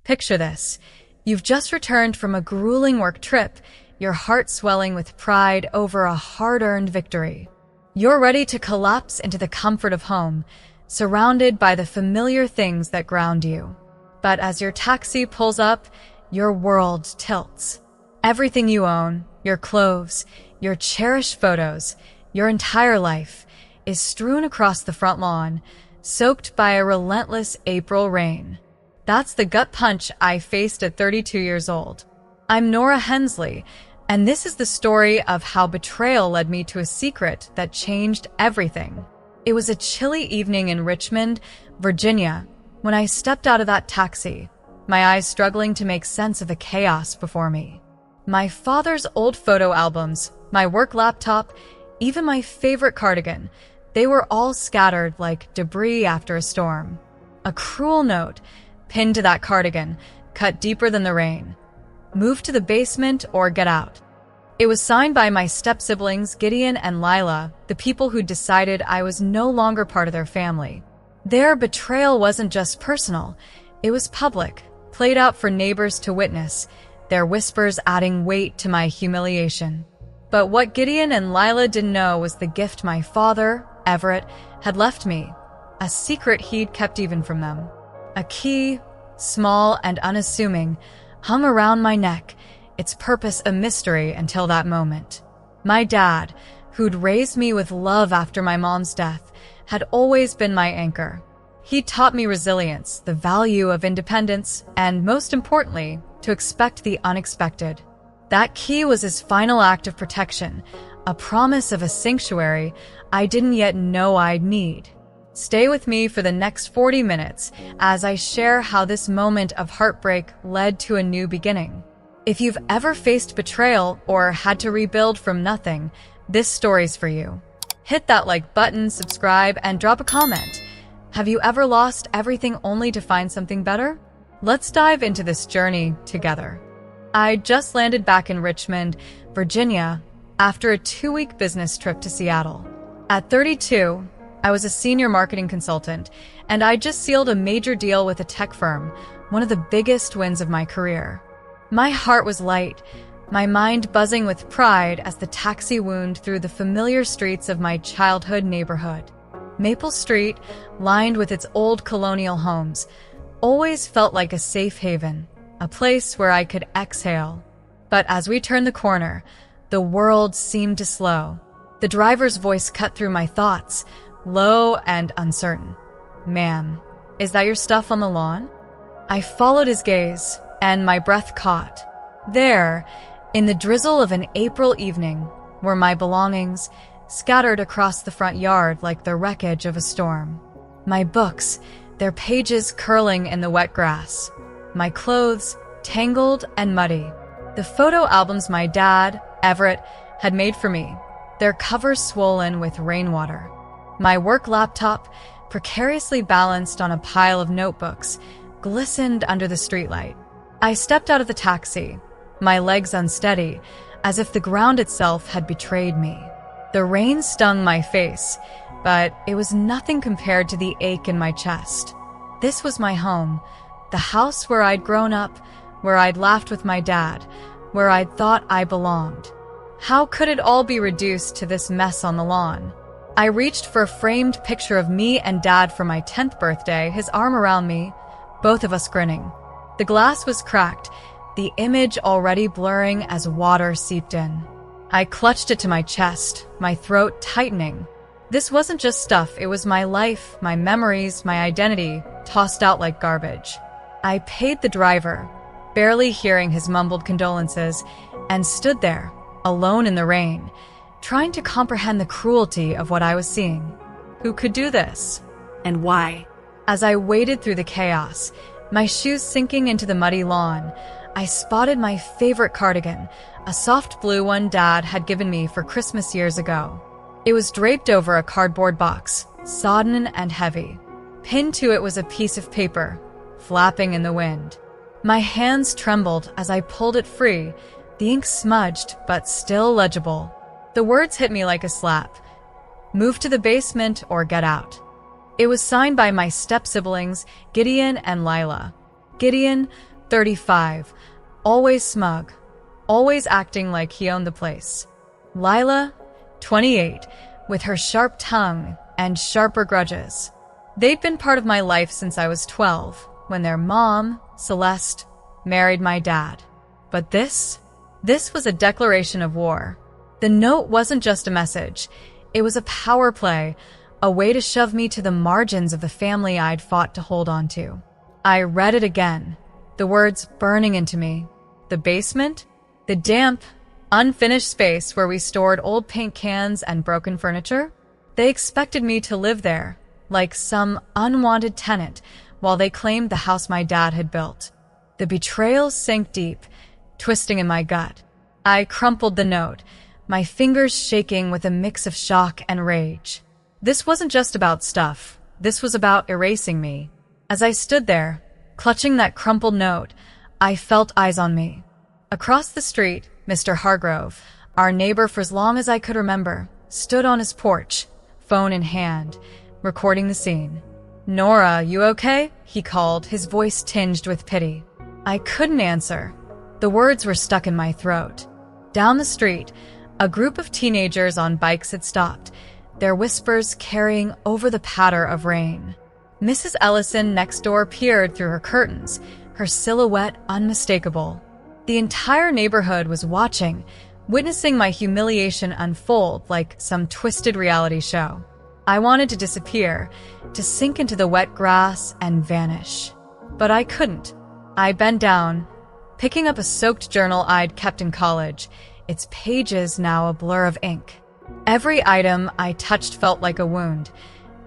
Picture this. You've just returned from a grueling work trip, your heart swelling with pride over a hard-earned victory. You're ready to collapse into the comfort of home, surrounded by the familiar things that ground you. But as your taxi pulls up, your world tilts. Everything you own, your clothes, your cherished photos, your entire life, is strewn across the front lawn, soaked by a relentless April rain. That's the gut punch I faced at 32 years old. I'm Nora Hensley, and this is the story of how betrayal led me to a secret that changed everything. It was a chilly evening in Richmond, Virginia, when I stepped out of that taxi, my eyes struggling to make sense of the chaos before me. My father's old photo albums, my work laptop, even my favorite cardigan, they were all scattered like debris after a storm. A cruel note, pinned to that cardigan, cut deeper than the rain. Move to the basement or get out. It was signed by my step-siblings Gideon and Lila, the people who decided I was no longer part of their family. Their betrayal wasn't just personal, it was public, played out for neighbors to witness, their whispers adding weight to my humiliation. But what Gideon and Lila didn't know was the gift my father, Everett, had left me, a secret he'd kept even from them. A key, small and unassuming, hung around my neck, its purpose a mystery until that moment. My dad, who'd raised me with love after my mom's death, had always been my anchor. He taught me resilience, the value of independence, and most importantly, to expect the unexpected. That key was his final act of protection, a promise of a sanctuary I didn't yet know I'd need. Stay with me for the next 40 minutes as I share how this moment of heartbreak led to a new beginning. If you've ever faced betrayal or had to rebuild from nothing, this story's for you. Hit that like button, subscribe, and drop a comment. Have you ever lost everything only to find something better? Let's dive into this journey together. I just landed back in Richmond, Virginia, after a 2-week business trip to Seattle. At 32, I was a senior marketing consultant, and I just sealed a major deal with a tech firm, one of the biggest wins of my career. My heart was light, my mind buzzing with pride as the taxi wound through the familiar streets of my childhood neighborhood. Maple Street, lined with its old colonial homes, always felt like a safe haven, a place where I could exhale. But as we turned the corner, the world seemed to slow. The driver's voice cut through my thoughts, low and uncertain. "Ma'am, is that your stuff on the lawn?" I followed his gaze, and my breath caught. There, in the drizzle of an April evening, were my belongings, scattered across the front yard like the wreckage of a storm. My books, their pages curling in the wet grass. My clothes, tangled and muddy. The photo albums my dad, Everett, had made for me, their covers swollen with rainwater. My work laptop, precariously balanced on a pile of notebooks, glistened under the streetlight. I stepped out of the taxi, my legs unsteady, as if the ground itself had betrayed me. The rain stung my face, but it was nothing compared to the ache in my chest. This was my home, the house where I'd grown up, where I'd laughed with my dad, where I'd thought I belonged. How could it all be reduced to this mess on the lawn? I reached for a framed picture of me and Dad for my 10th birthday, his arm around me, both of us grinning. The glass was cracked, the image already blurring as water seeped in. I clutched it to my chest, my throat tightening. This wasn't just stuff, it was my life, my memories, my identity, tossed out like garbage. I paid the driver, barely hearing his mumbled condolences, and stood there, alone in the rain, trying to comprehend the cruelty of what I was seeing. Who could do this? And why? As I waded through the chaos, my shoes sinking into the muddy lawn, I spotted my favorite cardigan, a soft blue one Dad had given me for Christmas years ago. It was draped over a cardboard box, sodden and heavy. Pinned to it was a piece of paper, flapping in the wind. My hands trembled as I pulled it free, the ink smudged but still legible. The words hit me like a slap. "Move to the basement or get out." It was signed by my step-siblings, Gideon and Lila. Gideon, 35, always smug, always acting like he owned the place. Lila, 28, with her sharp tongue and sharper grudges. They'd been part of my life since I was 12, when their mom, Celeste, married my dad. But this was a declaration of war. The note wasn't just a message. It was a power play, a way to shove me to the margins of the family I'd fought to hold on to. I read it again, the words burning into me. The basement? The damp, unfinished space where we stored old paint cans and broken furniture? They expected me to live there, like some unwanted tenant, while they claimed the house my dad had built. The betrayal sank deep, twisting in my gut. I crumpled the note, my fingers shaking with a mix of shock and rage. This wasn't just about stuff. This was about erasing me. As I stood there, clutching that crumpled note, I felt eyes on me. Across the street, Mr. Hargrove, our neighbor for as long as I could remember, stood on his porch, phone in hand, recording the scene. "Nora, you okay?" he called, his voice tinged with pity. I couldn't answer. The words were stuck in my throat. Down the street, a group of teenagers on bikes had stopped, their whispers carrying over the patter of rain. Mrs. Ellison next door peered through her curtains, her silhouette unmistakable. The entire neighborhood was watching, witnessing my humiliation unfold like some twisted reality show. I wanted to disappear, to sink into the wet grass and vanish. But I couldn't. I bent down, picking up a soaked journal I'd kept in college, its pages now a blur of ink. Every item I touched felt like a wound,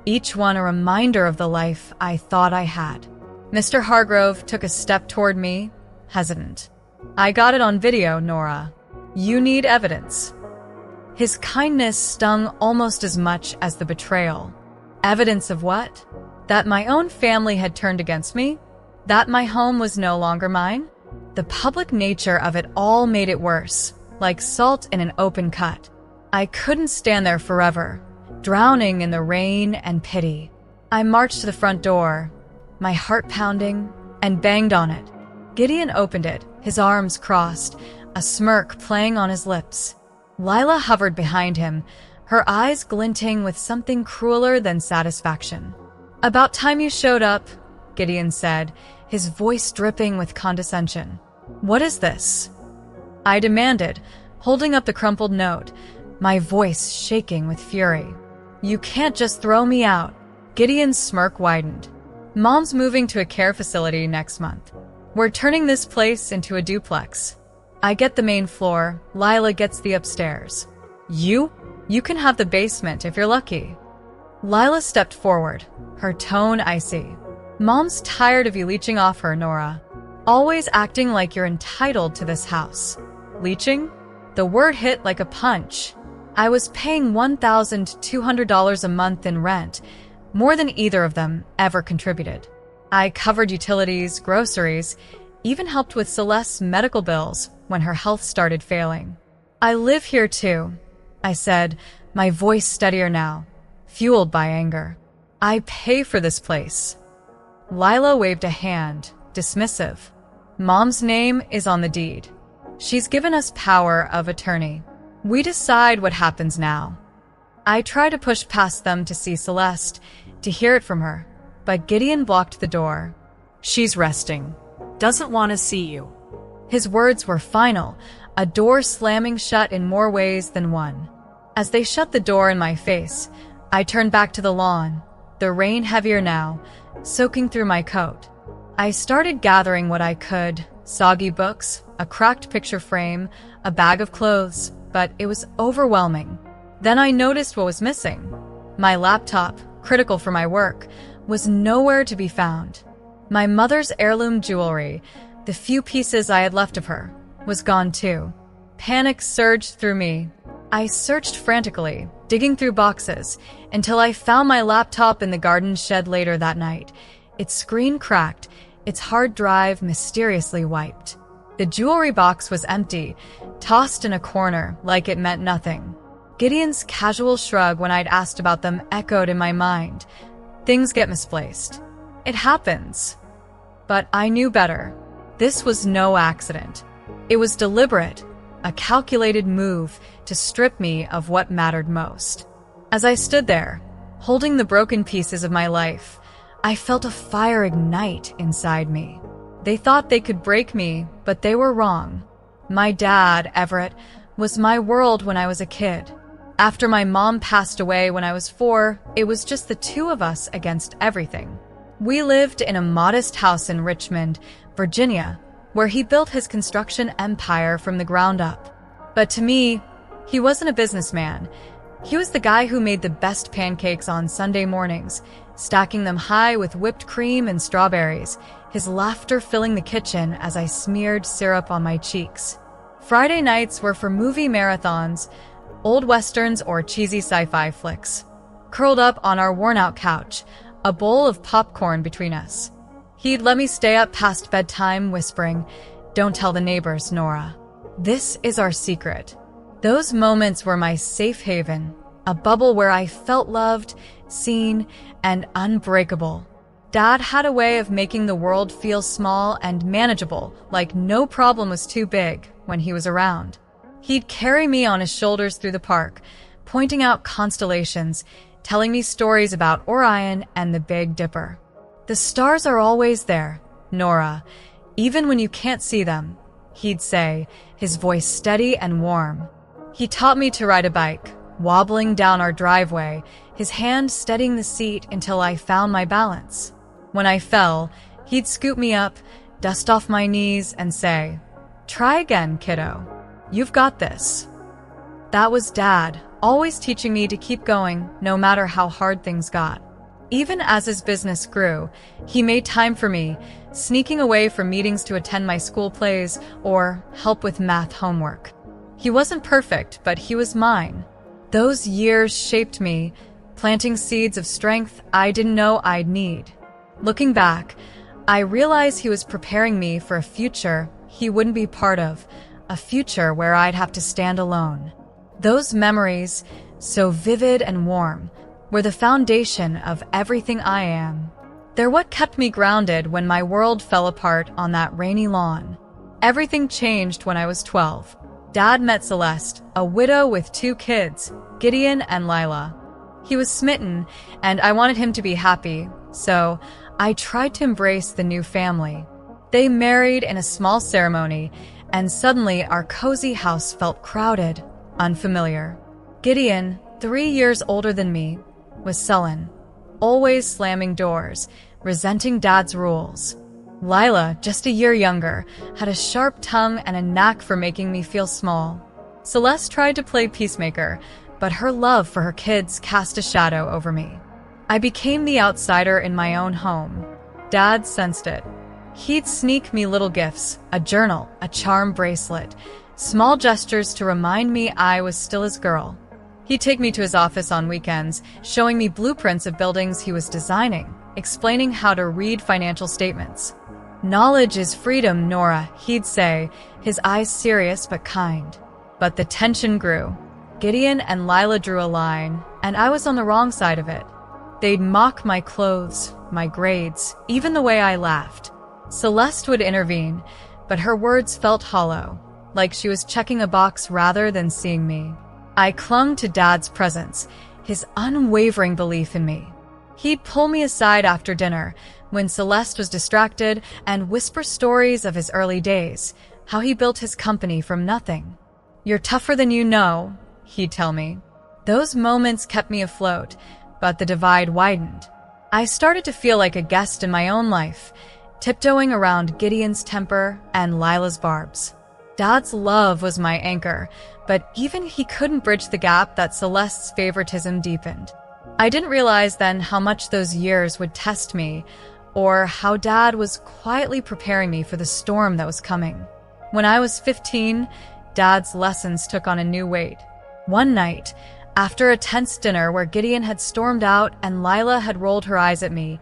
each one a reminder of the life I thought I had. Mr. Hargrove took a step toward me, hesitant. "I got it on video, Nora. You need evidence." His kindness stung almost as much as the betrayal. Evidence of what? That my own family had turned against me? That my home was no longer mine? The public nature of it all made it worse, like salt in an open cut. I couldn't stand there forever, drowning in the rain and pity. I marched to the front door, my heart pounding, and banged on it. Gideon opened it, his arms crossed, a smirk playing on his lips. Lila hovered behind him, her eyes glinting with something crueler than satisfaction. "About time you showed up," Gideon said, his voice dripping with condescension. "What is this?" I demanded, holding up the crumpled note, my voice shaking with fury. "You can't just throw me out." Gideon's smirk widened. "Mom's moving to a care facility next month. We're turning this place into a duplex. I get the main floor, Lila gets the upstairs. You can have the basement if you're lucky." Lila stepped forward, her tone icy. "Mom's tired of you leeching off her, Nora. Always acting like you're entitled to this house." Leeching? The word hit like a punch. I was paying $1,200 a month in rent, more than either of them ever contributed. I covered utilities, groceries, even helped with Celeste's medical bills when her health started failing. "I live here too," I said, my voice steadier now, fueled by anger. "I pay for this place." Lila waved a hand, dismissive. "Mom's name is on the deed. She's given us power of attorney. We decide what happens now." I tried to push past them to see Celeste, to hear it from her, but Gideon blocked the door. "She's resting. Doesn't want to see you." His words were final, a door slamming shut in more ways than one. As they shut the door in my face, I turned back to the lawn, the rain heavier now, soaking through my coat. I started gathering what I could, soggy books, a cracked picture frame, a bag of clothes, but it was overwhelming. Then I noticed what was missing. My laptop, critical for my work, was nowhere to be found. My mother's heirloom jewelry, the few pieces I had left of her, was gone too. Panic surged through me. I searched frantically, digging through boxes, until I found my laptop in the garden shed later that night. Its screen cracked, its hard drive mysteriously wiped. The jewelry box was empty, tossed in a corner like it meant nothing. Gideon's casual shrug when I'd asked about them echoed in my mind. Things get misplaced. It happens. But I knew better. This was no accident. It was deliberate, a calculated move to strip me of what mattered most. As I stood there, holding the broken pieces of my life, I felt a fire ignite inside me. They thought they could break me, but they were wrong. My dad, Everett, was my world when I was a kid. After my mom passed away when I was 4, it was just the two of us against everything. We lived in a modest house in Richmond, Virginia, where he built his construction empire from the ground up. But to me, he wasn't a businessman. He was the guy who made the best pancakes on Sunday mornings, stacking them high with whipped cream and strawberries, his laughter filling the kitchen as I smeared syrup on my cheeks. Friday nights were for movie marathons, old westerns or cheesy sci-fi flicks. Curled up on our worn-out couch, a bowl of popcorn between us. He'd let me stay up past bedtime whispering, "Don't tell the neighbors, Nora. This is our secret." Those moments were my safe haven, a bubble where I felt loved, seen, and unbreakable. Dad had a way of making the world feel small and manageable, like no problem was too big when he was around. He'd carry me on his shoulders through the park, pointing out constellations, telling me stories about Orion and the Big Dipper. "The stars are always there, Nora, even when you can't see them," he'd say, his voice steady and warm. He taught me to ride a bike, wobbling down our driveway, his hand steadying the seat until I found my balance. When I fell, he'd scoop me up, dust off my knees, and say, "Try again, kiddo. You've got this." That was Dad, always teaching me to keep going no matter how hard things got. Even as his business grew, he made time for me, sneaking away from meetings to attend my school plays or help with math homework. He wasn't perfect, but he was mine. Those years shaped me, planting seeds of strength I didn't know I'd need. Looking back, I realize he was preparing me for a future he wouldn't be part of, a future where I'd have to stand alone. Those memories, so vivid and warm, were the foundation of everything I am. They're what kept me grounded when my world fell apart on that rainy lawn. Everything changed when I was 12. Dad met Celeste, a widow with 2 kids, Gideon and Lila. He was smitten, and I wanted him to be happy, so I tried to embrace the new family. They married in a small ceremony, and suddenly our cozy house felt crowded, unfamiliar. Gideon, 3 years older than me, was sullen, always slamming doors, resenting Dad's rules. Lila, just a year younger, had a sharp tongue and a knack for making me feel small. Celeste tried to play peacemaker, but her love for her kids cast a shadow over me. I became the outsider in my own home. Dad sensed it. He'd sneak me little gifts, a journal, a charm bracelet, small gestures to remind me I was still his girl. He'd take me to his office on weekends, showing me blueprints of buildings he was designing, explaining how to read financial statements. "Knowledge is freedom, Nora," he'd say, his eyes serious but kind. But the tension grew. Gideon and Lila drew a line, and I was on the wrong side of it. They'd mock my clothes, my grades, even the way I laughed. Celeste would intervene, but her words felt hollow, like she was checking a box rather than seeing me. I clung to Dad's presence, his unwavering belief in me. He'd pull me aside after dinner, when Celeste was distracted, and whisper stories of his early days, how he built his company from nothing. "You're tougher than you know," he'd tell me. Those moments kept me afloat, but the divide widened. I started to feel like a guest in my own life, tiptoeing around Gideon's temper and Lila's barbs. Dad's love was my anchor, but even he couldn't bridge the gap that Celeste's favoritism deepened. I didn't realize then how much those years would test me, or how Dad was quietly preparing me for the storm that was coming. When I was 15, Dad's lessons took on a new weight. One night, after a tense dinner where Gideon had stormed out and Lila had rolled her eyes at me,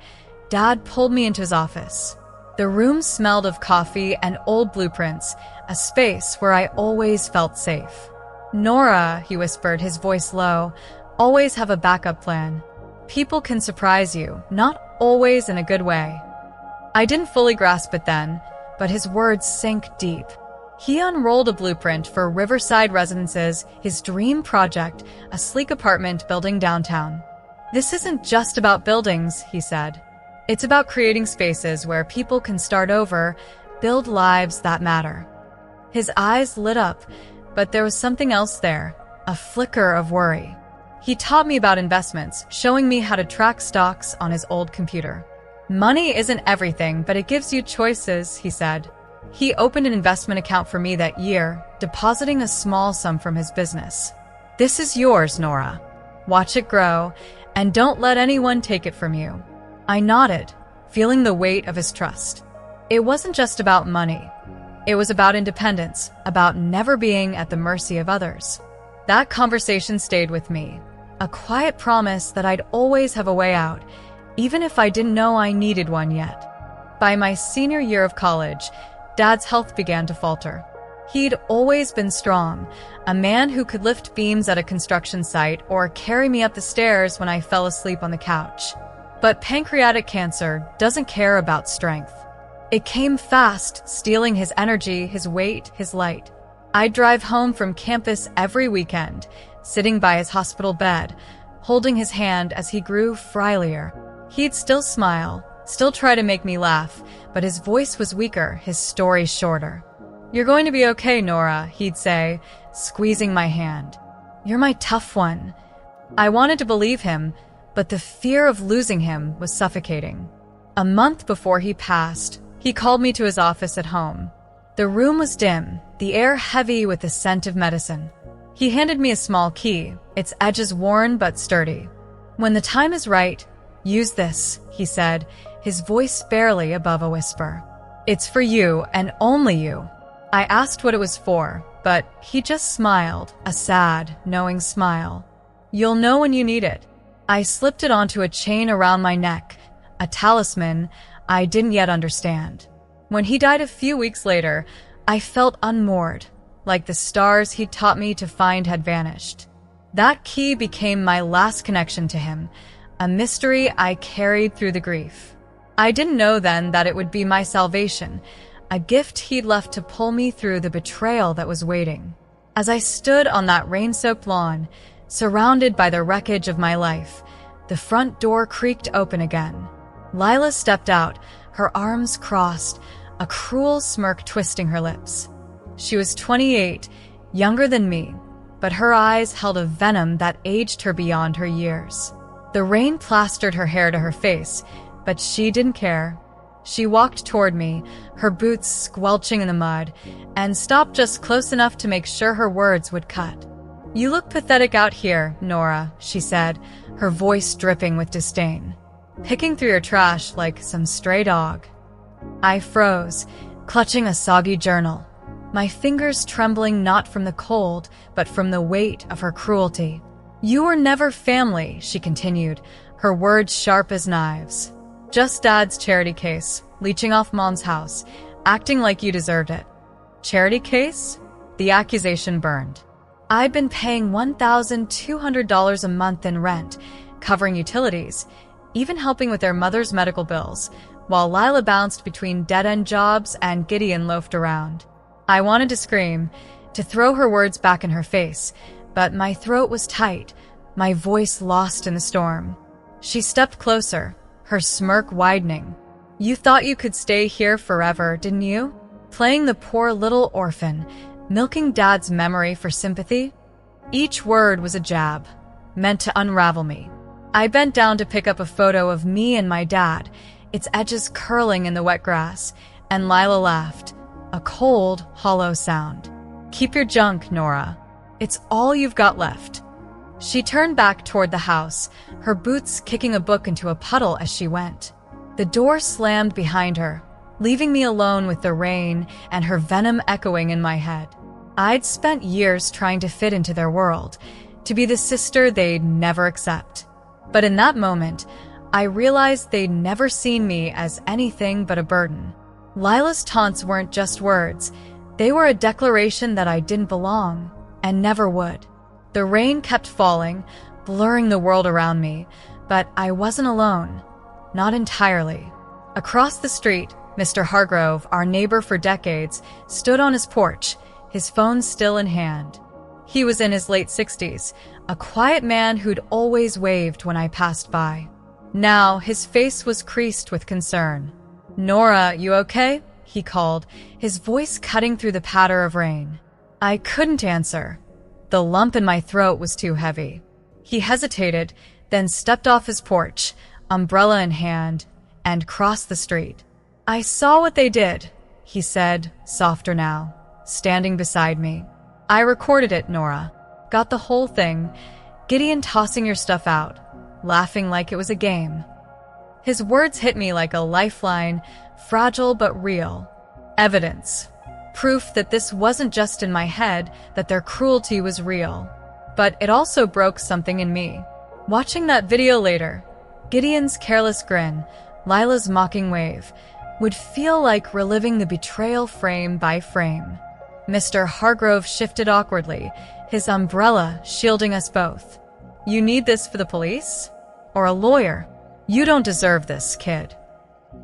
Dad pulled me into his office. The room smelled of coffee and old blueprints, a space where I always felt safe. "Nora," he whispered, his voice low, "always have a backup plan. People can surprise you, not always in a good way." I didn't fully grasp it then, but his words sank deep. He unrolled a blueprint for Riverside Residences, his dream project, a sleek apartment building downtown. "This isn't just about buildings," he said. "It's about creating spaces where people can start over, build lives that matter." His eyes lit up, but there was something else there, a flicker of worry. He taught me about investments, showing me how to track stocks on his old computer. "Money isn't everything, but it gives you choices," he said. He opened an investment account for me that year, depositing a small sum from his business. "This is yours, Nora. Watch it grow, and don't let anyone take it from you." I nodded, feeling the weight of his trust. It wasn't just about money. It was about independence, about never being at the mercy of others. That conversation stayed with me, a quiet promise that I'd always have a way out, even if I didn't know I needed one yet. By my senior year of college, Dad's health began to falter. He'd always been strong, a man who could lift beams at a construction site or carry me up the stairs when I fell asleep on the couch. But pancreatic cancer doesn't care about strength. It came fast, stealing his energy, his weight, his light. I'd drive home from campus every weekend, sitting by his hospital bed, holding his hand as he grew frilier. He'd still smile, still try to make me laugh, but his voice was weaker, his story shorter. "You're going to be okay, Nora," he'd say, squeezing my hand. "You're my tough one." I wanted to believe him, but the fear of losing him was suffocating. A month before he passed, he called me to his office at home. The room was dim, the air heavy with the scent of medicine. He handed me a small key, its edges worn but sturdy. "When the time is right, use this," he said, his voice barely above a whisper. "It's for you and only you." I asked what it was for, but he just smiled, a sad, knowing smile. "You'll know when you need it." I slipped it onto a chain around my neck, a talisman I didn't yet understand. When he died a few weeks later, I felt unmoored, like the stars he'd taught me to find had vanished. That key became my last connection to him, a mystery I carried through the grief. I didn't know then that it would be my salvation, a gift he'd left to pull me through the betrayal that was waiting. As I stood on that rain-soaked lawn, surrounded by the wreckage of my life, the front door creaked open again. Lila stepped out, her arms crossed, a cruel smirk twisting her lips. She was 28, younger than me, but her eyes held a venom that aged her beyond her years. The rain plastered her hair to her face, but she didn't care. She walked toward me, her boots squelching in the mud, and stopped just close enough to make sure her words would cut. "You look pathetic out here, Nora," she said, her voice dripping with disdain. "Picking through your trash like some stray dog." I froze, clutching a soggy journal, my fingers trembling not from the cold, but from the weight of her cruelty. "You were never family," she continued, her words sharp as knives. "Just Dad's charity case, leeching off Mom's house, acting like you deserved it." Charity case? The accusation burned. I'd been paying $1,200 a month in rent, covering utilities, even helping with their mother's medical bills, while Lila bounced between dead-end jobs and Gideon loafed around. I wanted to scream, to throw her words back in her face, but my throat was tight, my voice lost in the storm. She stepped closer, her smirk widening. "You thought you could stay here forever, didn't you? Playing the poor little orphan, milking Dad's memory for sympathy?" Each word was a jab, meant to unravel me. I bent down to pick up a photo of me and my dad, its edges curling in the wet grass, and Lila laughed, a cold, hollow sound. "Keep your junk, Nora. It's all you've got left." She turned back toward the house, her boots kicking a book into a puddle as she went. The door slammed behind her, leaving me alone with the rain and her venom echoing in my head. I'd spent years trying to fit into their world, to be the sister they'd never accept. But in that moment, I realized they'd never seen me as anything but a burden. Lila's taunts weren't just words. They were a declaration that I didn't belong, and never would. The rain kept falling, blurring the world around me, but I wasn't alone. Not entirely. Across the street, Mr. Hargrove, our neighbor for decades, stood on his porch, his phone still in hand. He was in his late 60s, a quiet man who'd always waved when I passed by. Now, his face was creased with concern. "Nora, you okay?" he called, his voice cutting through the patter of rain. I couldn't answer. The lump in my throat was too heavy. He hesitated, then stepped off his porch, umbrella in hand, and crossed the street. "I saw what they did," he said, softer now, standing beside me. "I recorded it, Nora. Got the whole thing. Gideon tossing your stuff out, laughing like it was a game." His words hit me like a lifeline, fragile but real. Evidence. Proof that this wasn't just in my head, that their cruelty was real. But it also broke something in me. Watching that video later, Gideon's careless grin, Lila's mocking wave, would feel like reliving the betrayal frame by frame. Mr. Hargrove shifted awkwardly, his umbrella shielding us both. "You need this for the police? Or a lawyer? You don't deserve this, kid."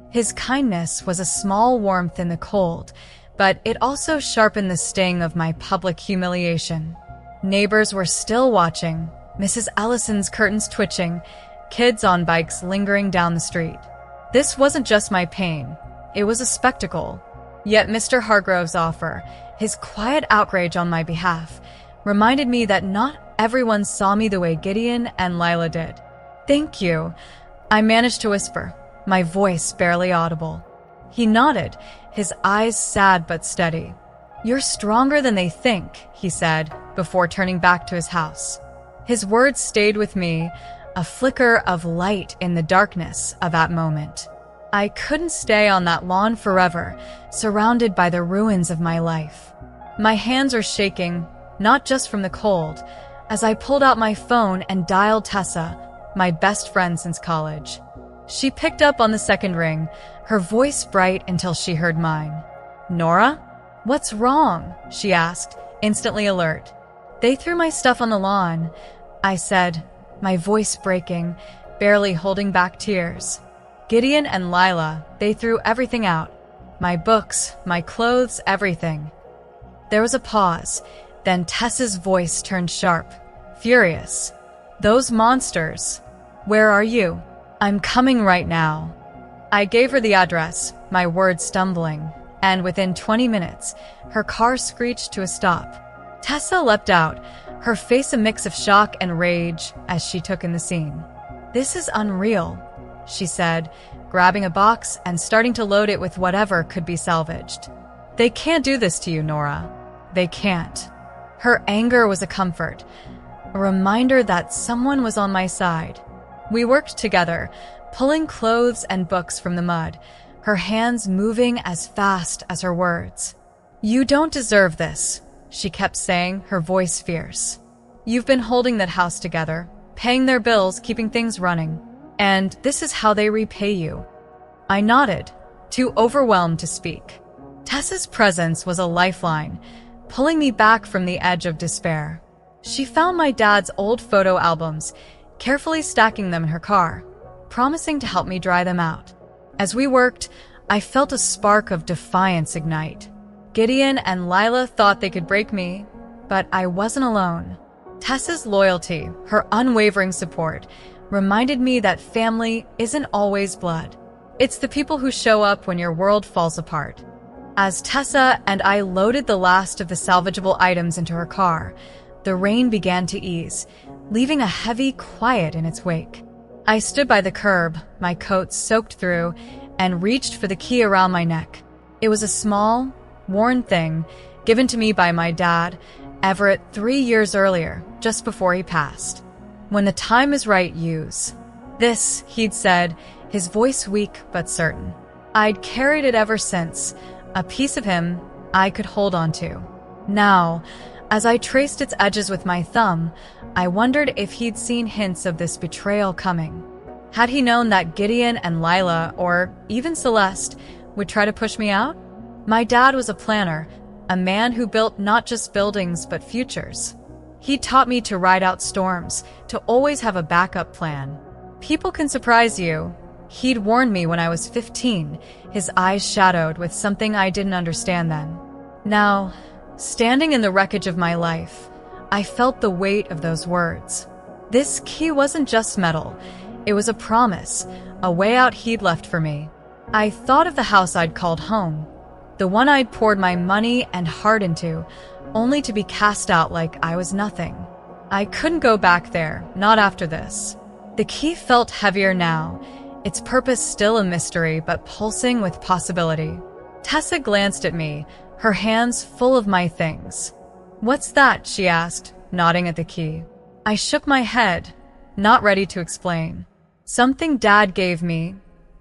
His kindness was a small warmth in the cold, but it also sharpened the sting of my public humiliation. Neighbors were still watching, Mrs. Ellison's curtains twitching, kids on bikes lingering down the street. This wasn't just my pain, it was a spectacle. Yet Mr. Hargrove's offer, his quiet outrage on my behalf, reminded me that not everyone saw me the way Gideon and Lila did. "Thank you," I managed to whisper, my voice barely audible. He nodded, his eyes sad but steady. "You're stronger than they think," he said, before turning back to his house. His words stayed with me, a flicker of light in the darkness of that moment. I couldn't stay on that lawn forever, surrounded by the ruins of my life. My hands are shaking, not just from the cold, as I pulled out my phone and dialed Tessa, my best friend since college. She picked up on the second ring, her voice bright until she heard mine. "Nora? What's wrong?" she asked, instantly alert. "They threw my stuff on the lawn," I said, my voice breaking, barely holding back tears. "Gideon and Lila, they threw everything out. My books, my clothes, everything." There was a pause, then Tessa's voice turned sharp, furious. "Those monsters. Where are you?" "I'm coming right now." I gave her the address, my words stumbling, and within 20 minutes, her car screeched to a stop. Tessa leapt out, her face a mix of shock and rage as she took in the scene. "This is unreal," she said, grabbing a box and starting to load it with whatever could be salvaged. "They can't do this to you, Nora. They can't." Her anger was a comfort, a reminder that someone was on my side. We worked together, pulling clothes and books from the mud, her hands moving as fast as her words. "You don't deserve this," she kept saying, her voice fierce. "You've been holding that house together, paying their bills, keeping things running. And this is how they repay you." I nodded, too overwhelmed to speak. Tessa's presence was a lifeline, pulling me back from the edge of despair. She found my dad's old photo albums, carefully stacking them in her car, promising to help me dry them out. As we worked, I felt a spark of defiance ignite. Gideon and Lila thought they could break me, but I wasn't alone. Tessa's loyalty, her unwavering support, reminded me that family isn't always blood. It's the people who show up when your world falls apart. As Tessa and I loaded the last of the salvageable items into her car, the rain began to ease, leaving a heavy quiet in its wake. I stood by the curb, my coat soaked through, and reached for the key around my neck. It was a small, worn thing given to me by my dad, Everett, 3 years earlier, just before he passed. "When the time is right, use this," he'd said, his voice weak but certain. I'd carried it ever since, a piece of him I could hold on to. Now, as I traced its edges with my thumb, I wondered if he'd seen hints of this betrayal coming. Had he known that Gideon and Lila, or even Celeste, would try to push me out? My dad was a planner, a man who built not just buildings but futures. He taught me to ride out storms, to always have a backup plan. "People can surprise you," He'd warned me when I was 15, his eyes shadowed with something I didn't understand then. Now, standing in the wreckage of my life, I felt the weight of those words. This key wasn't just metal. It was a promise, a way out he'd left for me. I thought of the house I'd called home, the one I'd poured my money and heart into, only to be cast out like I was nothing. I couldn't go back there, not after this. The key felt heavier now, its purpose still a mystery but pulsing with possibility. Tessa glanced at me, her hands full of my things. "What's that?" she asked, nodding at the key. I shook my head, not ready to explain. "Something Dad gave me,"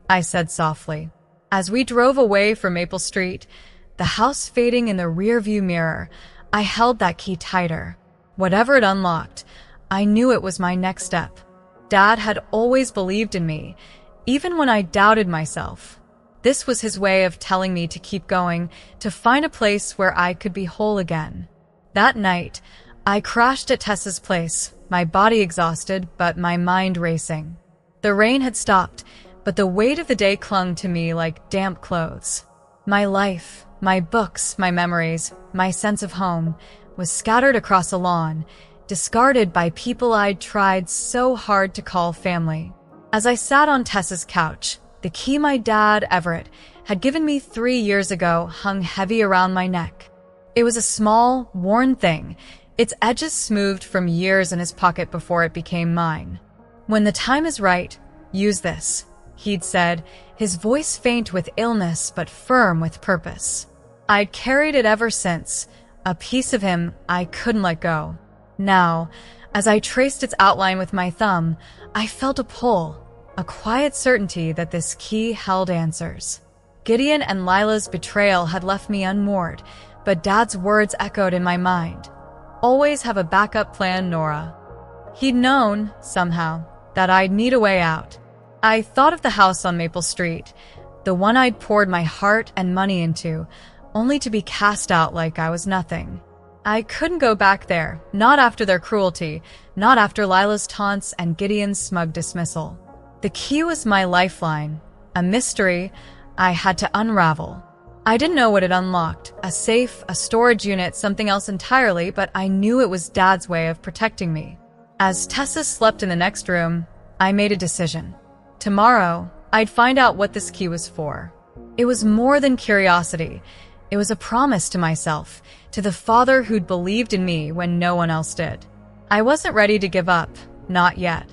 I said softly. As we drove away from Maple Street, the house fading in the rearview mirror, I held that key tighter. Whatever it unlocked, I knew it was my next step. Dad had always believed in me, even when I doubted myself. This was his way of telling me to keep going, to find a place where I could be whole again. That night, I crashed at Tessa's place, my body exhausted, but my mind racing. The rain had stopped, but the weight of the day clung to me like damp clothes. My life, my books, my memories, my sense of home, was scattered across a lawn, discarded by people I'd tried so hard to call family. As I sat on Tessa's couch, the key my dad, Everett, had given me 3 years ago hung heavy around my neck. It was a small, worn thing, its edges smoothed from years in his pocket before it became mine. "When the time is right, use this," he'd said, his voice faint with illness but firm with purpose. I'd carried it ever since, a piece of him I couldn't let go. Now, as I traced its outline with my thumb, I felt a pull, a quiet certainty that this key held answers. Gideon and Lila's betrayal had left me unmoored, but Dad's words echoed in my mind. "Always have a backup plan, Nora." He'd known, somehow, that I'd need a way out. I thought of the house on Maple Street, the one I'd poured my heart and money into, only to be cast out like I was nothing. I couldn't go back there, not after their cruelty, not after Lila's taunts and Gideon's smug dismissal. The key was my lifeline, a mystery I had to unravel. I didn't know what it unlocked, a safe, a storage unit, something else entirely, but I knew it was Dad's way of protecting me. As Tessa slept in the next room, I made a decision. Tomorrow, I'd find out what this key was for. It was more than curiosity. It was a promise to myself, to the father who'd believed in me when no one else did. I wasn't ready to give up, not yet.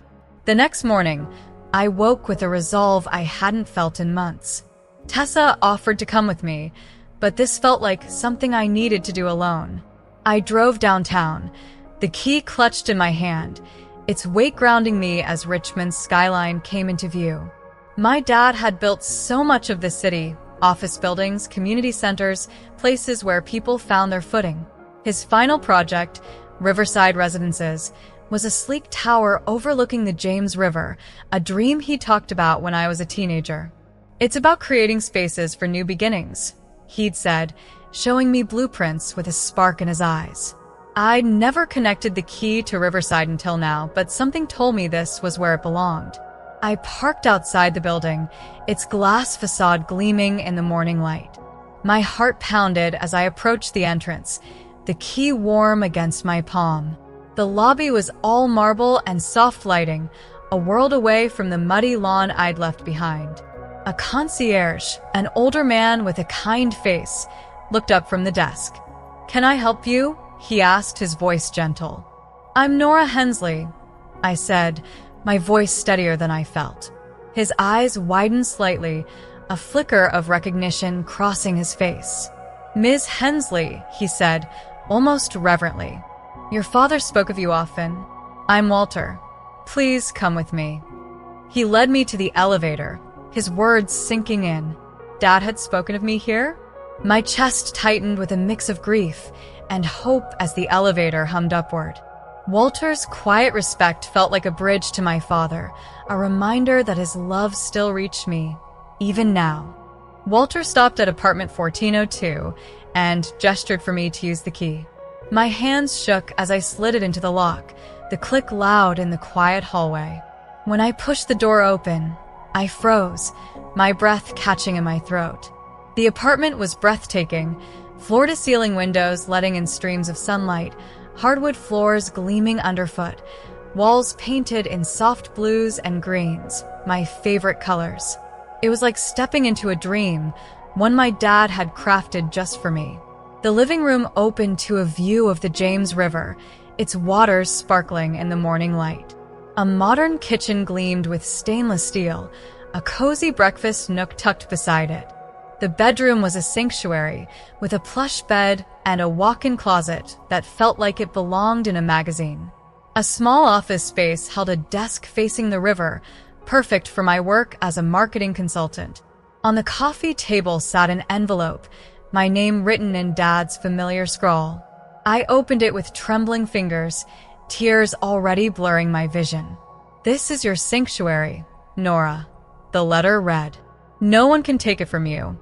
The next morning, I woke with a resolve I hadn't felt in months. Tessa offered to come with me, but this felt like something I needed to do alone. I drove downtown, the key clutched in my hand, its weight grounding me as Richmond's skyline came into view. My dad had built so much of the city, office buildings, community centers, places where people found their footing. His final project, Riverside Residences, was a sleek tower overlooking the James River, a dream he talked about when I was a teenager. "It's about creating spaces for new beginnings," he'd said, showing me blueprints with a spark in his eyes. I'd never connected the key to Riverside until now, but something told me this was where it belonged. I parked outside the building, its glass facade gleaming in the morning light. My heart pounded as I approached the entrance, the key warm against my palm. The lobby was all marble and soft lighting, a world away from the muddy lawn I'd left behind. A concierge, an older man with a kind face, looked up from the desk. "Can I help you?" he asked, his voice gentle. "I'm Nora Hensley," I said, my voice steadier than I felt. His eyes widened slightly, a flicker of recognition crossing his face. "Ms. Hensley," he said, almost reverently. "Your father spoke of you often. I'm Walter. Please come with me." He led me to the elevator, his words sinking in. Dad had spoken of me here? My chest tightened with a mix of grief and hope as the elevator hummed upward. Walter's quiet respect felt like a bridge to my father, a reminder that his love still reached me, even now. Walter stopped at apartment 1402 and gestured for me to use the key. My hands shook as I slid it into the lock, the click loud in the quiet hallway. When I pushed the door open, I froze, my breath catching in my throat. The apartment was breathtaking, floor-to-ceiling windows letting in streams of sunlight, hardwood floors gleaming underfoot, walls painted in soft blues and greens, my favorite colors. It was like stepping into a dream, one my dad had crafted just for me. The living room opened to a view of the James River, its waters sparkling in the morning light. A modern kitchen gleamed with stainless steel, a cozy breakfast nook tucked beside it. The bedroom was a sanctuary, with a plush bed and a walk-in closet that felt like it belonged in a magazine. A small office space held a desk facing the river, perfect for my work as a marketing consultant. On the coffee table sat an envelope, my name written in Dad's familiar scrawl. I opened it with trembling fingers, tears already blurring my vision. "This is your sanctuary, Nora," the letter read. "No one can take it from you.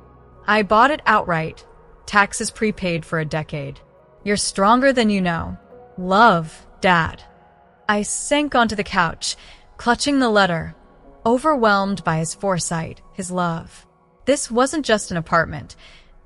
I bought it outright, taxes prepaid for a decade. You're stronger than you know. Love, Dad." I sank onto the couch, clutching the letter, overwhelmed by his foresight, his love. This wasn't just an apartment.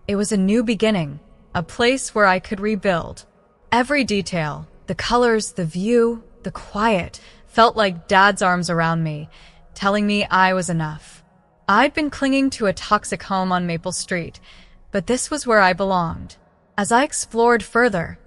It was a new beginning, a place where I could rebuild. Every detail, the colors, the view, the quiet, felt like Dad's arms around me, telling me I was enough. I'd been clinging to a toxic home on Maple Street, but this was where I belonged. As I explored further,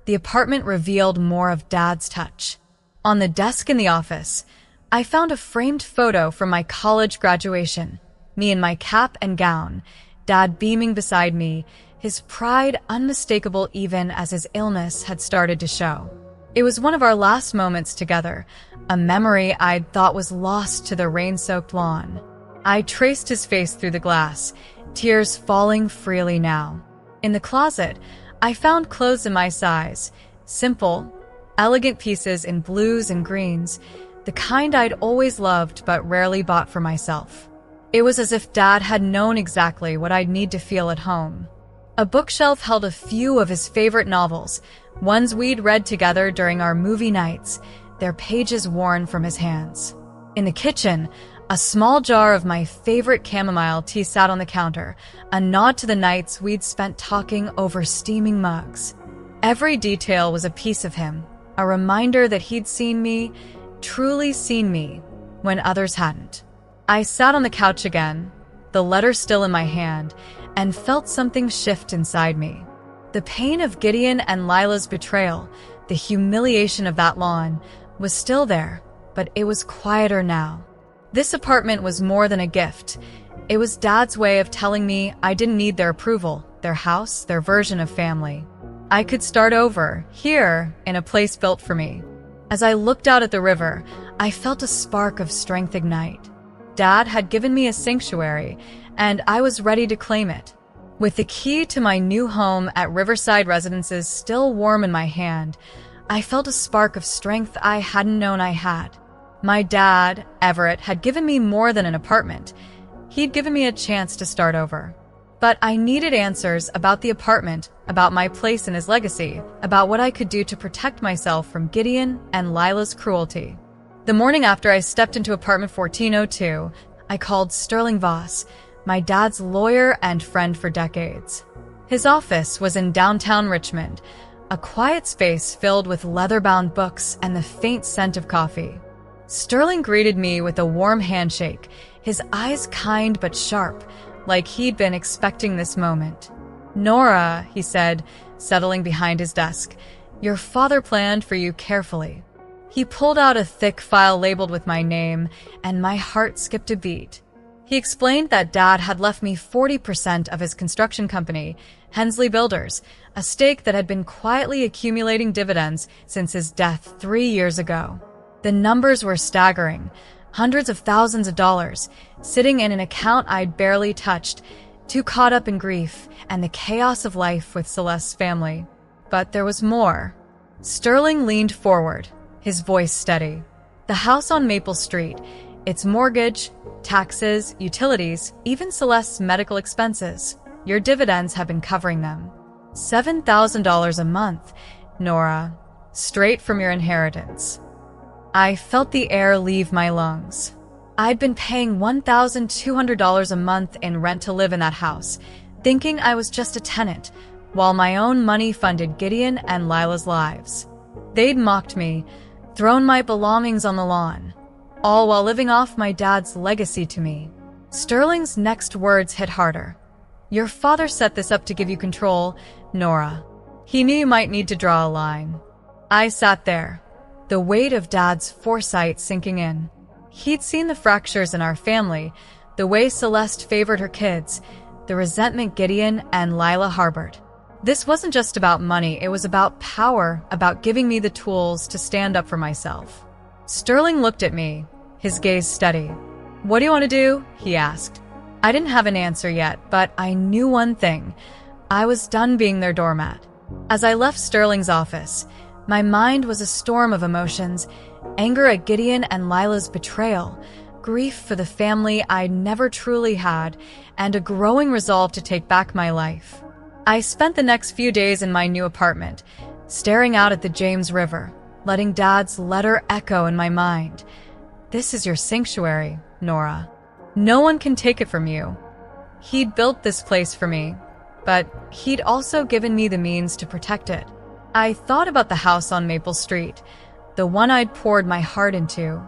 the apartment revealed more of Dad's touch. On the desk in the office, I found a framed photo from my college graduation, me in my cap and gown, Dad beaming beside me, his pride unmistakable even as his illness had started to show. It was one of our last moments together, a memory I'd thought was lost to the rain-soaked lawn. I traced his face through the glass, tears falling freely now. In the closet, I found clothes in my size, simple, elegant pieces in blues and greens, the kind I'd always loved but rarely bought for myself. It was as if Dad had known exactly what I'd need to feel at home. A bookshelf held a few of his favorite novels, ones we'd read together during our movie nights, their pages worn from his hands. In the kitchen, a small jar of my favorite chamomile tea sat on the counter, a nod to the nights we'd spent talking over steaming mugs. Every detail was a piece of him, a reminder that he'd seen me, truly seen me, when others hadn't. I sat on the couch again, the letter still in my hand, and felt something shift inside me. The pain of Gideon and Lila's betrayal, the humiliation of that lawn, was still there, but it was quieter now. This apartment was more than a gift. It was Dad's way of telling me I didn't need their approval, their house, their version of family. I could start over, here, in a place built for me. As I looked out at the river, I felt a spark of strength ignite. Dad had given me a sanctuary, and I was ready to claim it. With the key to my new home at Riverside Residences still warm in my hand, I felt a spark of strength I hadn't known I had. My dad, Everett, had given me more than an apartment. He'd given me a chance to start over. But I needed answers about the apartment, about my place in his legacy, about what I could do to protect myself from Gideon and Lila's cruelty. The morning after I stepped into apartment 1402, I called Sterling Voss, my dad's lawyer and friend for decades. His office was in downtown Richmond, a quiet space filled with leather-bound books and the faint scent of coffee. Sterling greeted me with a warm handshake, his eyes kind but sharp, like he'd been expecting this moment. "Nora," he said, settling behind his desk, "your father planned for you carefully." He pulled out a thick file labeled with my name, and my heart skipped a beat. He explained that Dad had left me 40% of his construction company, Hensley Builders, a stake that had been quietly accumulating dividends since his death 3 years ago. The numbers were staggering, hundreds of thousands of dollars, sitting in an account I'd barely touched, too caught up in grief and the chaos of life with Celeste's family. But there was more. Sterling leaned forward, his voice steady. The house on Maple Street, its mortgage, taxes, utilities, even Celeste's medical expenses. Your dividends have been covering them. $7,000 a month, Nora, straight from your inheritance. I felt the air leave my lungs. I'd been paying $1,200 a month in rent to live in that house, thinking I was just a tenant, while my own money funded Gideon and Lila's lives. They'd mocked me, thrown my belongings on the lawn, all while living off my dad's legacy to me. Sterling's next words hit harder. "Your father set this up to give you control, Nora. He knew you might need to draw a line." I sat there, the weight of Dad's foresight sinking in. He'd seen the fractures in our family, the way Celeste favored her kids, the resentment Gideon and Lila harbored. This wasn't just about money, it was about power, about giving me the tools to stand up for myself. Sterling looked at me, his gaze steady. "What do you want to do?" he asked. I didn't have an answer yet, but I knew one thing. I was done being their doormat. As I left Sterling's office, my mind was a storm of emotions: anger at Gideon and Lila's betrayal, grief for the family I'd never truly had, and a growing resolve to take back my life. I spent the next few days in my new apartment, staring out at the James River, letting Dad's letter echo in my mind. "This is your sanctuary, Nora. No one can take it from you." He'd built this place for me, but he'd also given me the means to protect it. I thought about the house on Maple Street, the one I'd poured my heart into,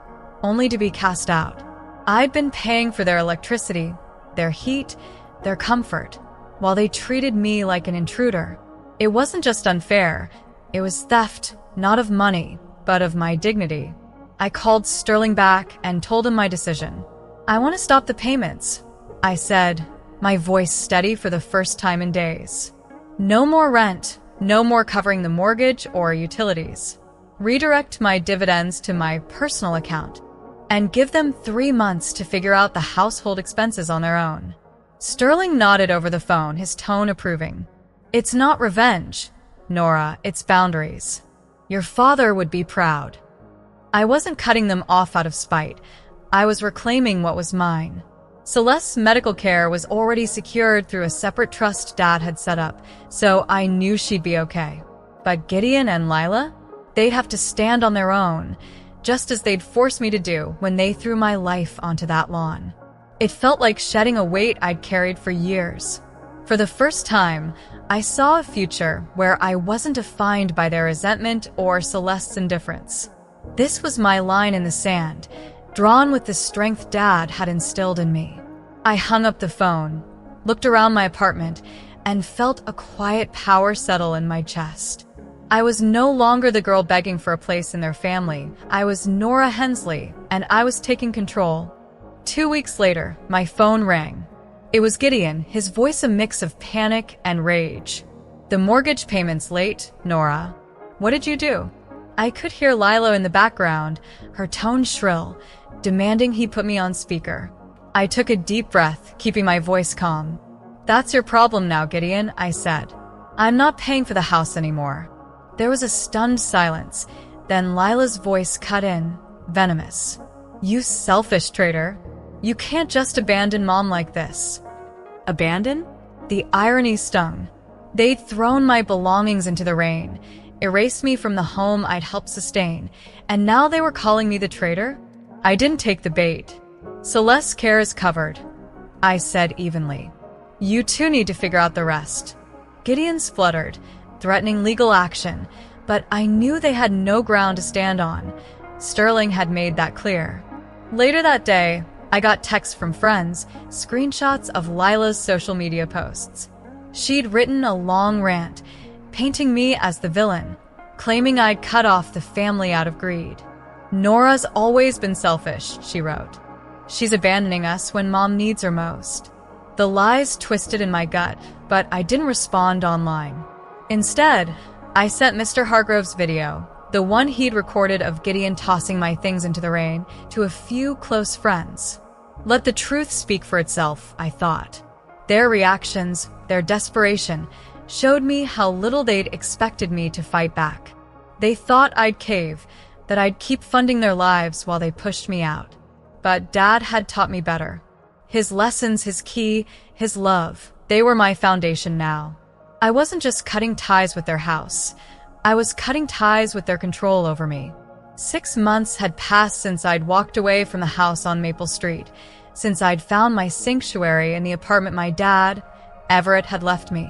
only to be cast out. I'd been paying for their electricity, their heat, their comfort, while they treated me like an intruder. It wasn't just unfair, it was theft, not of money, but of my dignity. I called Sterling back and told him my decision. "I want to stop the payments," I said, my voice steady for the first time in days. "No more rent, no more covering the mortgage or utilities. Redirect my dividends to my personal account, and give them 3 months to figure out the household expenses on their own." Sterling nodded over the phone, his tone approving. "It's not revenge, Nora, it's boundaries. Your father would be proud." I wasn't cutting them off out of spite. I was reclaiming what was mine. Celeste's medical care was already secured through a separate trust Dad had set up, so I knew she'd be okay. But Gideon and Lila? They'd have to stand on their own, just as they'd forced me to do when they threw my life onto that lawn. It felt like shedding a weight I'd carried for years. For the first time, I saw a future where I wasn't defined by their resentment or Celeste's indifference. This was my line in the sand, drawn with the strength Dad had instilled in me. I hung up the phone, looked around my apartment, and felt a quiet power settle in my chest. I was no longer the girl begging for a place in their family. I was Nora Hensley, and I was taking control. 2 weeks later, my phone rang. It was Gideon, his voice a mix of panic and rage. "The mortgage payment's late, Nora. What did you do?" I could hear Lila in the background, her tone shrill, demanding he put me on speaker. I took a deep breath, keeping my voice calm. "That's your problem now, Gideon," I said. "I'm not paying for the house anymore." There was a stunned silence, then Lila's voice cut in, venomous. "You selfish traitor. You can't just abandon Mom like this." Abandon? The irony stung. They'd thrown my belongings into the rain, erased me from the home I'd helped sustain, and now they were calling me the traitor? I didn't take the bait. "Celeste's care is covered," I said evenly. "You two need to figure out the rest." Gideon spluttered, threatening legal action, but I knew they had no ground to stand on. Sterling had made that clear. Later that day, I got texts from friends, screenshots of Lila's social media posts. She'd written a long rant, painting me as the villain, claiming I'd cut off the family out of greed. "Nora's always been selfish," she wrote. "She's abandoning us when Mom needs her most." The lies twisted in my gut, but I didn't respond online. Instead, I sent Mr. Hargrove's video, the one he'd recorded of Gideon tossing my things into the rain, to a few close friends. Let the truth speak for itself, I thought. Their reactions, their desperation, showed me how little they'd expected me to fight back. They thought I'd cave, that I'd keep funding their lives while they pushed me out. But Dad had taught me better. His lessons, his key, his love, they were my foundation now. I wasn't just cutting ties with their house. I was cutting ties with their control over me. 6 months had passed since I'd walked away from the house on Maple Street, since I'd found my sanctuary in the apartment my dad, Everett, had left me.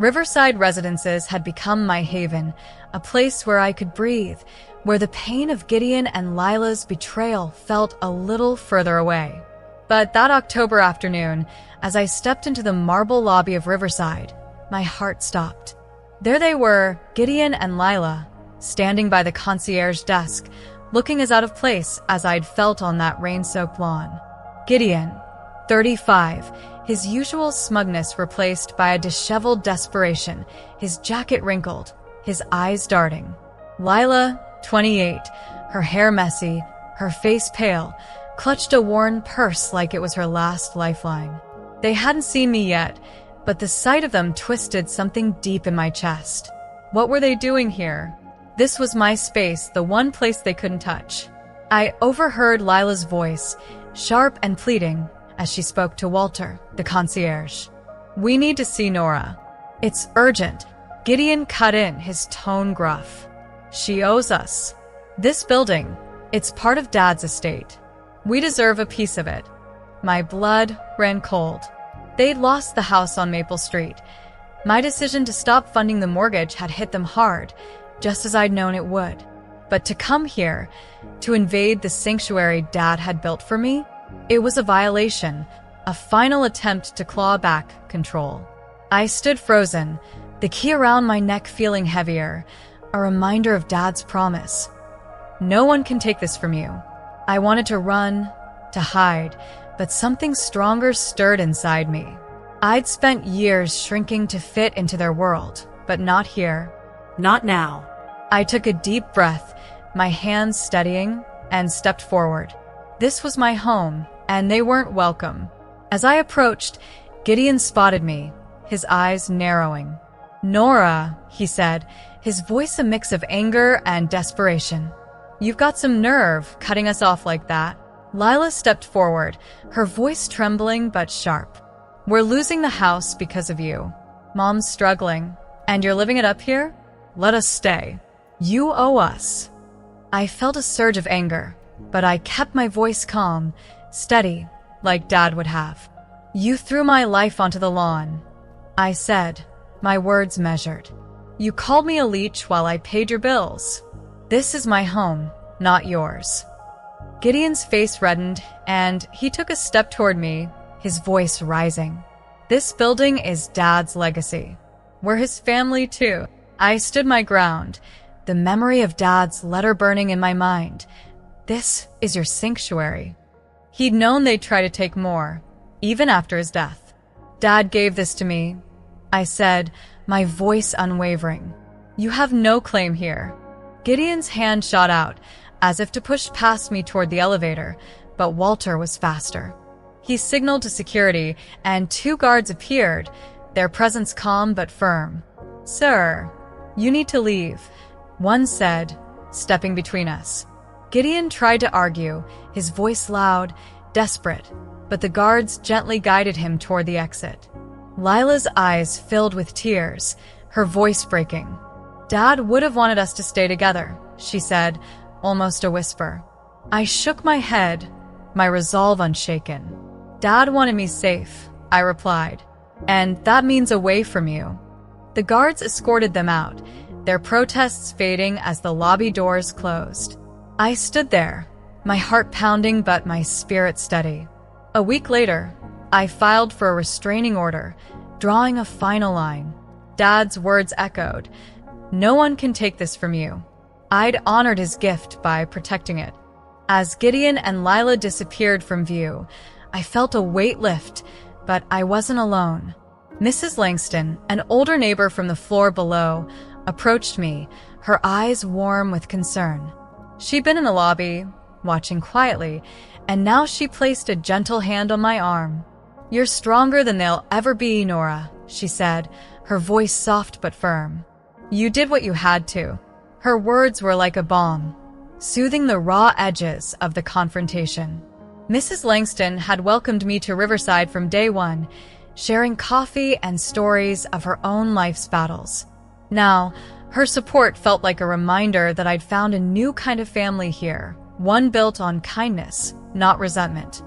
Riverside Residences had become my haven, a place where I could breathe, where the pain of Gideon and Lila's betrayal felt a little further away. But that October afternoon, as I stepped into the marble lobby of Riverside, my heart stopped. There they were, Gideon and Lila, standing by the concierge desk, looking as out of place as I'd felt on that rain-soaked lawn. Gideon, 35, his usual smugness replaced by a disheveled desperation, his jacket wrinkled, his eyes darting. Lila, 28, her hair messy, her face pale, clutched a worn purse like it was her last lifeline. They hadn't seen me yet, but the sight of them twisted something deep in my chest. What were they doing here? This was my space, the one place they couldn't touch. I overheard Lila's voice, sharp and pleading, as she spoke to Walter, the concierge. "We need to see Nora. It's urgent." Gideon cut in, his tone gruff. "She owes us. This building, it's part of Dad's estate. We deserve a piece of it." My blood ran cold. They'd lost the house on Maple Street. My decision to stop funding the mortgage had hit them hard, just as I'd known it would. But to come here, to invade the sanctuary Dad had built for me, it was a violation, a final attempt to claw back control. I stood frozen, the key around my neck feeling heavier, a reminder of Dad's promise. "No one can take this from you." I wanted to run, to hide, but something stronger stirred inside me. I'd spent years shrinking to fit into their world, but not here. Not now. I took a deep breath, my hands steadying, and stepped forward. This was my home, and they weren't welcome. As I approached, Gideon spotted me, his eyes narrowing. "Nora," he said, his voice a mix of anger and desperation. "You've got some nerve, cutting us off like that." Lila stepped forward, her voice trembling but sharp. "We're losing the house because of you. Mom's struggling, and you're living it up here? Let us stay. You owe us." I felt a surge of anger, but I kept my voice calm, steady, like Dad would have. "You threw my life onto the lawn," I said, my words measured. "You called me a leech while I paid your bills. This is my home, not yours." Gideon's face reddened, and he took a step toward me, his voice rising. "This building is Dad's legacy. We're his family, too." I stood my ground, the memory of Dad's letter burning in my mind. "This is your sanctuary." He'd known they'd try to take more, even after his death. "Dad gave this to me," I said, my voice unwavering. "You have no claim here." Gideon's hand shot out, as if to push past me toward the elevator, but Walter was faster. He signaled to security, and 2 guards appeared, their presence calm but firm. "Sir, you need to leave," one said, stepping between us. Gideon tried to argue, his voice loud, desperate, but the guards gently guided him toward the exit. Lila's eyes filled with tears, her voice breaking. "Dad would have wanted us to stay together," she said, almost a whisper. I shook my head, my resolve unshaken. "Dad wanted me safe," I replied, "and that means away from you." The guards escorted them out, their protests fading as the lobby doors closed. I stood there, my heart pounding but my spirit steady. A week later, I filed for a restraining order, drawing a final line. Dad's words echoed, "No one can take this from you." I'd honored his gift by protecting it. As Gideon and Lila disappeared from view, I felt a weight lift, but I wasn't alone. Mrs. Langston, an older neighbor from the floor below, approached me, her eyes warm with concern. She'd been in the lobby, watching quietly, and now she placed a gentle hand on my arm. "You're stronger than they'll ever be, Nora," she said, her voice soft but firm. "You did what you had to." Her words were like a balm, soothing the raw edges of the confrontation. Mrs. Langston had welcomed me to Riverside from day one, sharing coffee and stories of her own life's battles. Now, Her support felt like a reminder that I'd found a new kind of family here, one built on kindness, not resentment.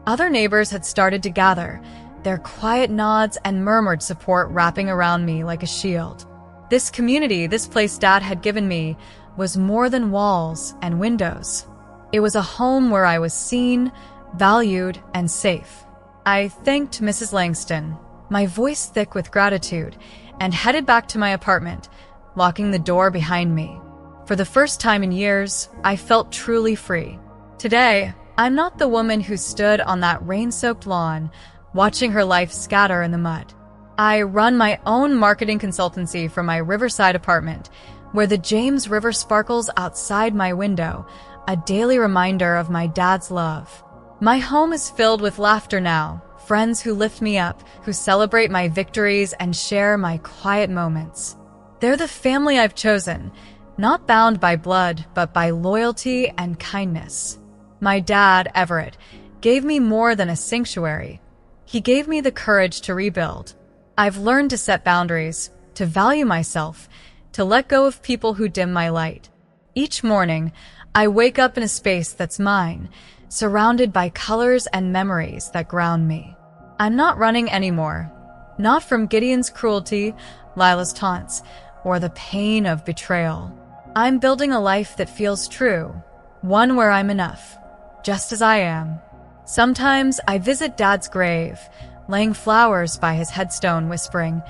Other neighbors had started to gather, their quiet nods and murmured support wrapping around me like a shield. This community, this place Dad had given me, was more than walls and windows. It was a home where I was seen, valued, and safe. I thanked Mrs. Langston, my voice thick with gratitude, and headed back to my apartment, locking the door behind me. For the first time in years, I felt truly free. Today, I'm not the woman who stood on that rain-soaked lawn, watching her life scatter in the mud. I run my own marketing consultancy from my riverside apartment, where the James River sparkles outside my window, a daily reminder of my dad's love. My home is filled with laughter now, friends who lift me up, who celebrate my victories and share my quiet moments. They're the family I've chosen, not bound by blood, but by loyalty and kindness. My dad, Everett, gave me more than a sanctuary. He gave me the courage to rebuild. I've learned to set boundaries, to value myself, to let go of people who dim my light. Each morning, I wake up in a space that's mine, surrounded by colors and memories that ground me. I'm not running anymore. Not from Gideon's cruelty, Lila's taunts, or the pain of betrayal. I'm building a life that feels true, one where I'm enough, just as I am. Sometimes I visit Dad's grave, laying flowers by his headstone, whispering,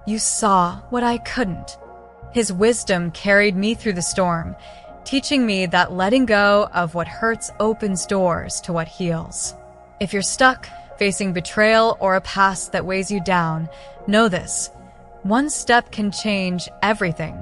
"You saw what I couldn't." His wisdom carried me through the storm, teaching me that letting go of what hurts opens doors to what heals. If you're stuck, facing betrayal or a past that weighs you down, know this: one step can change everything.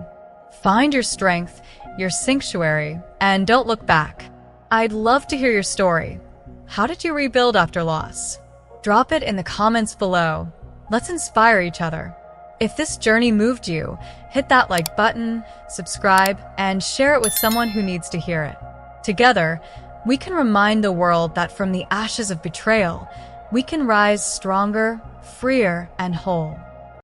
Find your strength, your sanctuary, and don't look back. I'd love to hear your story. How did you rebuild after loss? Drop it in the comments below. Let's inspire each other. If this journey moved you, hit that like button, subscribe, and share it with someone who needs to hear it. Together, we can remind the world that from the ashes of betrayal, we can rise stronger, freer, and whole.